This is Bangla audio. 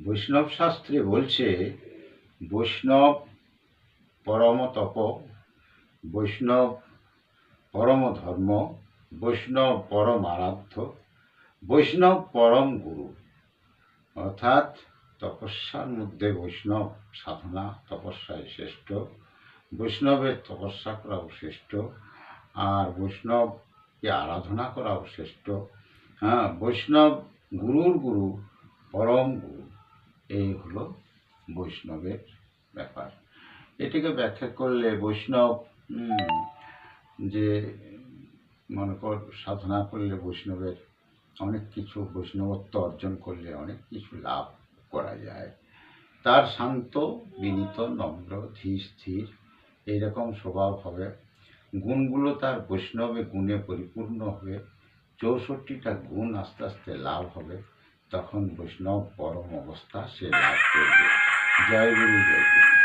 বৈষ্ণব শাস্ত্রে বলছে, বৈষ্ণব পরম তপ, বৈষ্ণব পরম ধর্ম, বৈষ্ণব পরম আরাধ্য, বৈষ্ণব পরম গুরু। অর্থাৎ তপস্যার মধ্যে বৈষ্ণব সাধনা তপস্যায় শ্রেষ্ঠ, বৈষ্ণবের তপস্যা করাও শ্রেষ্ঠ, আর বৈষ্ণবকে আরাধনা করাও শ্রেষ্ঠ। বৈষ্ণব গুরুর গুরু, পরম গুরু, এই হলো বৈষ্ণবের ব্যাপার। এটাকে ব্যাখ্যা করলে বৈষ্ণব যে মনে কর সাধনা করলে বৈষ্ণবের অনেক কিছু, বৈষ্ণবত্ব অর্জন করলে অনেক কিছু লাভ করা যায়। তার শান্ত, বিনীত, নম্র, ধীর স্থির এইরকম স্বভাব হবে। গুণগুলো তার বৈষ্ণবে গুণে পরিপূর্ণ হবে। 64টা গুণ আস্তে আস্তে লাভ হবে। তখন বৈষ্ণব পরম অবস্থা সে লাভ করবে। জয় গুরু, জয় গুরু।